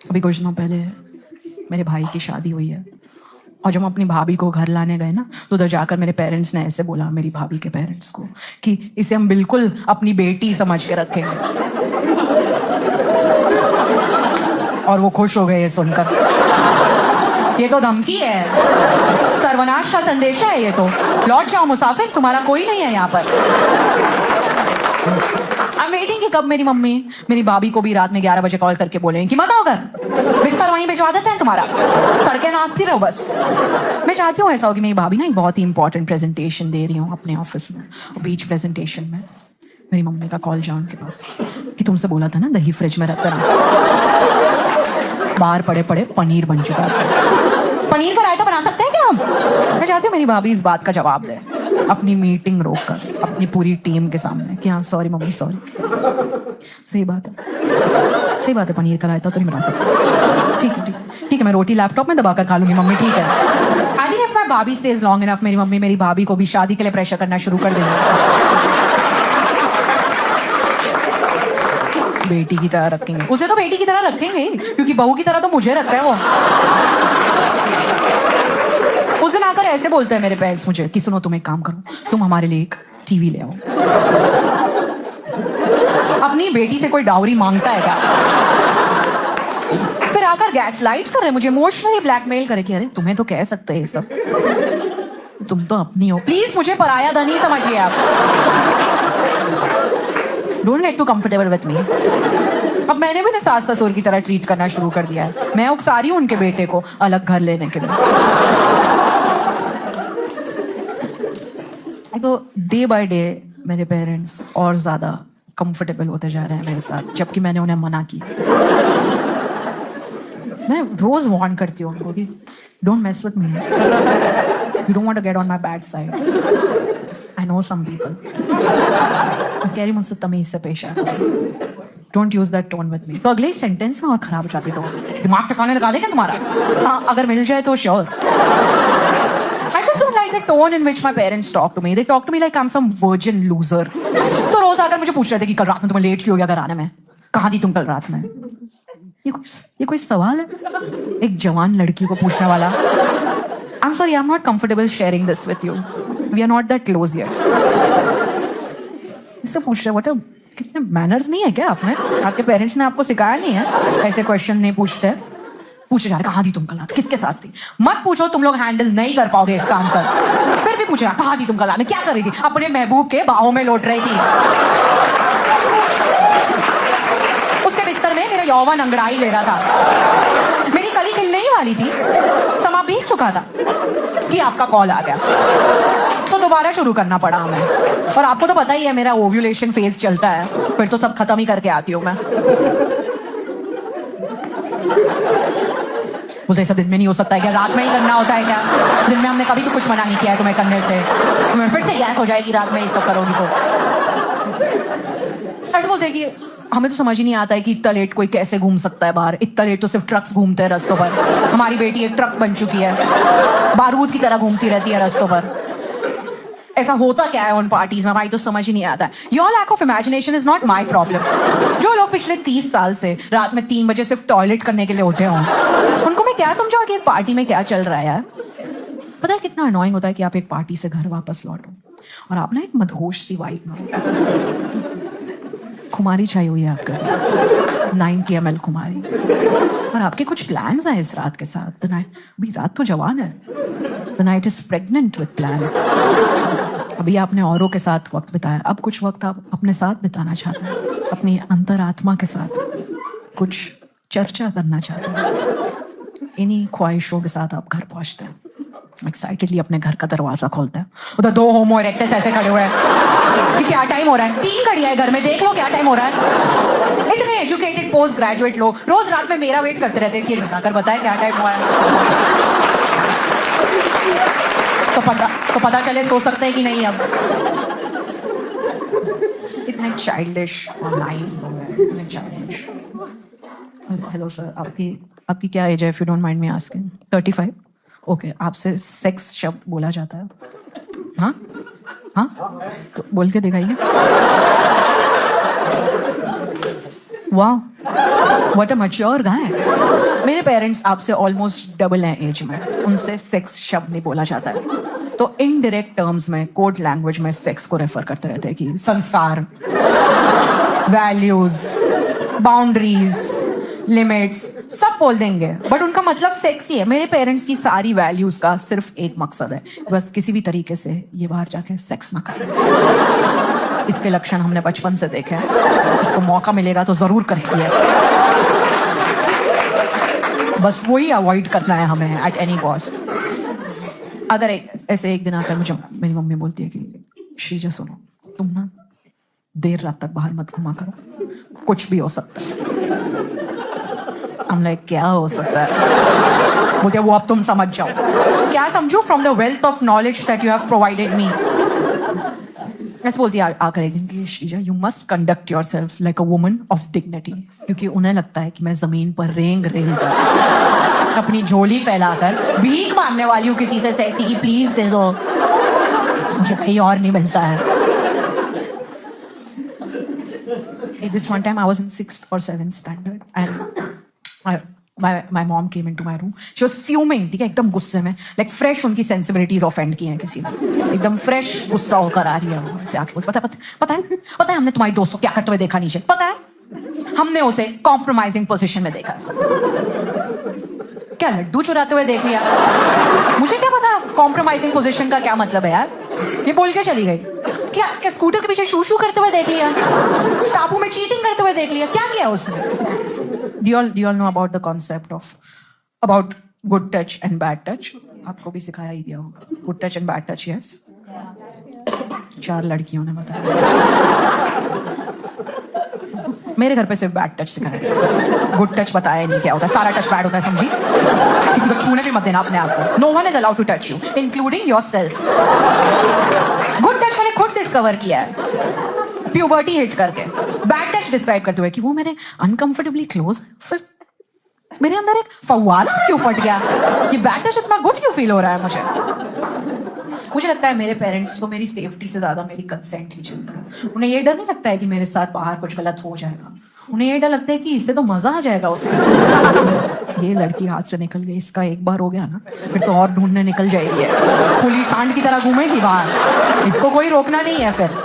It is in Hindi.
अभी कुछ दिनों पहले मेरे भाई की शादी हुई है और जब हम अपनी भाभी को घर लाने गए ना तो उधर जाकर मेरे पेरेंट्स ने ऐसे बोला मेरी भाभी के पेरेंट्स को कि इसे हम बिल्कुल अपनी बेटी समझ के रखेंगे और वो खुश हो गए ये सुनकर। ये तो धमकी है, सर्वनाश का संदेश है ये तो। लौट जाओ मुसाफिर, तुम्हारा कोई नहीं है यहाँ पर। I'm waiting कि कब मेरी मम्मी मेरी भाभी को भी रात में 11 बजे कॉल करके बोलेंगे कि मत आओ घर, बिस्तर वहीं भिजवा देते हैं तुम्हारा, सड़कें नाचती रहो बस। मैं चाहती हूँ ऐसा हो कि मेरी भाभी ना एक बहुत ही इंपॉर्टेंट प्रेजेंटेशन दे रही हूँ अपने ऑफिस में, बीच प्रेजेंटेशन में मेरी मम्मी का कॉल जाओ उनके पास कि तुमसे बोला था ना दही फ्रिज में रखकर, बाहर पड़े पड़े पनीर बन चुका है। पनीर का रायता बना सकते हैं क्या हम? मैं चाहती हूँ मेरी भाभी इस बात का जवाब दे अपनी मीटिंग रोककर अपनी पूरी टीम के सामने कि हाँ सॉरी मम्मी सॉरी। सही बात है, पनीर का रायता तो नहीं बना सकता। ठीक है मैं रोटी लैपटॉप में दबाकर खा लूंगी मम्मी, ठीक है। आई थिंक इफ माय भाभी स्टेज लॉन्ग इनफ मेरी मम्मी मेरी भाभी को भी शादी के लिए प्रेशर करना शुरू कर देंगी। बेटी की तरह रखेंगे उसे, तो बेटी की तरह रखेंगे क्योंकि बहू की तरह तो मुझे रखता है वो। उस दिन आकर ऐसे बोलते हैं मेरे पेरेंट्स मुझे कि सुनो तुम एक काम करो, तुम हमारे लिए एक टीवी ले आओ। अपनी बेटी से कोई डाउरी मांगता है क्या? फिर आकर गैस लाइट कर रहे मुझे, इमोशनली ब्लैकमेल करे कि अरे तुम्हें तो कह सकते हैं सब, तुम तो अपनी हो, प्लीज मुझे पराया धनी समझिए आप। Don't get too comfortable with me. अब मैंने भी ना सास ससुर की तरह ट्रीट करना शुरू कर दिया है। मैं उकसा रही हूँ उनके बेटे को अलग घर लेने के लिए। तो डे बाय डे मेरे पेरेंट्स और ज्यादा कंफर्टेबल होते जा रहे हैं मेरे साथ, जबकि मैंने उन्हें मना किया। मैं रोज वार्न करती हूँ उनको कि don't mess with me, you don't want to get on my bad side. I know some people. मैं कह रही मुझसे तमीज से पेश आए, don't use that tone with me. तो अगले ही सेंटेंस में और खराब हो जाती टोन, दिमाग ठिकाने लगा देगा तुम्हारा। हाँ अगर मिल जाए तो sure. I just don't like the tone in which my parents talk to me. They talk to me like I'm some virgin loser. तो रोज आकर मुझे पूछ रहे थे कि कल रात में तुम्हें लेट क्यों हो गया घर आने में, कहाँ थी तुम कल रात में? ये कोई सवाल है एक जवान लड़की को पूछने वाला? I'm sorry, I'm not comfortable sharing this with you. We are not that close yet. इससे पूछ रहे हो कितने मैनर्स नहीं है क्या आप में? आपके पेरेंट्स ने आपको सिखाया नहीं है ऐसे क्वेश्चन नहीं पूछते? पूछे जा रहे कहाँ थी तुम कल रात, किसके साथ थी? मत पूछो, तुम लोग हैंडल नहीं कर पाओगे इसका आंसर। फिर भी पूछे कहाँ थी तुम कल रात में, क्या कर रही थी? अपने महबूब के बाहों में लौट रही थी, उसके बिस्तर में मेरा यौवन अंगड़ाई ले रहा था, मेरी कली खिलने ही वाली थी, समा बीत चुका था कि आपका कॉल आ गया, तो दोबारा शुरू करना पड़ा हमें। और आपको तो पता ही है मेरा ओव्यूलेशन फेज चलता है, फिर तो सब खत्म ही करके आती हूँ मैं। मुझे ऐसा दिन में नहीं हो सकता है क्या? रात में ही करना होता है क्या? दिन में हमने कभी तो कुछ मना नहीं किया है तुम्हें करने से, तुम्हें फिर से गैस हो जाएगी रात में ये सब करोगी तो। ऐसे बोलते हैं कि हमें तो समझ ही नहीं आता है कि इतना लेट कोई कैसे घूम सकता है बाहर, इतना लेट तो सिर्फ ट्रक्स घूमते हैं रास्तों पर। हमारी बेटी एक ट्रक बन चुकी है, बारूद की तरह घूमती रहती है रास्तों पर। ऐसा होता क्या है उन पार्टीज में, हमारी तो समझ ही नहीं आता है। Your lack of imagination is not my problem. जो लोग पिछले 30 साल से रात में 3 बजे सिर्फ टॉयलेट करने के लिए उठे हों, उनको मैं क्या समझाऊं कि एक पार्टी में क्या चल रहा है यार? पता है कितना अनोइंग होता है कि आप एक पार्टी से घर वापस लौटो और आप ना एक मदहोश सी वाइब में खुमारी छाई हुई है आपका, 90 ml खुमारी, और आपके कुछ प्लान्स हैं इस रात के साथ। अभी रात तो जवान है, the night is pregnant with plans. अभी आपने औरों के साथ वक्त बिताया, अब कुछ वक्त आप अपने साथ बिताना चाहते हैं, अपनी अंतरात्मा के साथ कुछ चर्चा करना चाहते हैं। इन्हीं ख्वाहिशों के साथ आप घर पहुंचते हैं, एक्साइटेडली अपने घर का दरवाजा खोलते हैं। उधर 2 होमो इरेक्टस ऐसे खड़े हुए हैं कि क्या टाइम हो रहा है? 3 घड़ियां है घर में, देख लो क्या टाइम हो रहा है। इतने एजुकेटेड पोस्ट ग्रेजुएट लोग रोज रात में मेरा वेट करते रहते हैं कि बताकर बताए क्या टाइम हुआ है, तो पता चले सो सकते हैं कि नहीं। अब इतने चाइल्डिश और नाइव, इतने चाइल्डिश। हेलो सर, आपकी क्या एज है if you don't mind me asking? 35? Okay, आपसे सेक्स शब्द बोला जाता है? हाँ तो बोल के दिखाइए। वाह, व्हाट अ मैच्योर गाय। मेरे पेरेंट्स आपसे ऑलमोस्ट डबल हैं एज में, उनसे सेक्स शब्द नहीं बोला जाता है, तो इनडायरेक्ट टर्म्स में कोड लैंग्वेज में सेक्स को रेफर करते रहते हैं कि संस्कार, वैल्यूज, बाउंड्रीज, लिमिट्स सब बोल देंगे, बट उनका मतलब सेक्स ही है। मेरे पेरेंट्स की सारी वैल्यूज का सिर्फ एक मकसद है, बस किसी भी तरीके से ये बाहर जाके सेक्स ना करें। इसके लक्षण हमने बचपन से देखे हैं, इसको मौका मिलेगा तो जरूर करेंगे, बस वही अवॉइड करना है हमें एट एनी कॉस्ट। अगर ऐसे एक दिन आकर मुझे मेरी मम्मी बोलती है कि श्रीजा सुनो, तुम ना देर रात तक बाहर मत घुमा करो, कुछ भी हो सकता है। I'm like, क्या हो सकता है? बोलते वो अब तुम समझ जाओ। क्या समझो? From the wealth of knowledge that you have provided me. ऐसे बोलती है आकर एक दिन कि Sreeja you must conduct yourself like a woman of dignity, क्योंकि उन्हें लगता है कि मैं जमीन पर रेंग रेंग कर अपनी झोली फैलाकर भीख मांगने वाली हूँ किसी से सेक्सी की, प्लीज दे दो, मुझे कहीं और नहीं मिलता है। This one time I was in 6th or 7th standard and my mom came into my room. She was fuming, ठीक है, एकदम गुस्से में, like fresh उनकी sensibilities offend की हैं किसी ने, एकदम fresh गुस्सा होकर आ रही है वो। ऐसे आके बोलती पता है हमने तुम्हारी दोस्त को क्या करते हुए देखा नीचे, पता है हमने उसे कॉम्प्रोमाइजिंग पोजीशन में देखा। क्या लड्डू चुराते हुए देख लिया? मुझे क्या पता कॉम्प्रोमाइजिंग पोजीशन का क्या मतलब है यार, ये बोल के चली गई। क्या स्कूटर के पीछे शू करते हुए देख लिया, टापू में चीटिंग करते हुए देख लिया, क्या किया उसने? Do you all know about the concept of about good touch and bad touch? आपको भी सिखाया ही दिया होगा good touch and bad touch, yes? 4 लड़कियों ने बताया। मेरे घर पे सिर्फ बैड टच सिखाया, गुड टच बताया नहीं क्या होता है। सारा टच बैड होता है, समझी? किसी को छूने भी मत देना अपने आप को। No one is allowed to touch you including yourself. Good touch मैंने खुद डिस्कवर किया है प्यूबर्टी हिट करके। बैड टच डिस्क्राइब करते हुए कि वो मेरे अनकंफर्टेबली क्लोज, फिर मेरे अंदर एक फव्वारा क्यों फट गया, ये बैड टच इतना गुड क्यों फील हो रहा है मुझे लगता है मेरे पेरेंट्स को मेरी सेफ्टी से ज्यादा मेरी कंसेंट ही चिंता है। उन्हें ये डर नहीं लगता है कि मेरे साथ बाहर कुछ गलत हो जाएगा, उन्हें ये डर लगता है कि इससे तो मजा आ जाएगा उसमें। ये लड़की हाथ से निकल गई, इसका एक बार हो गया ना फिर तो और ढूंढने निकल जाएगी, पुलिस सांड की तरह घूमेगी बाहर, इसको कोई रोकना नहीं है फिर।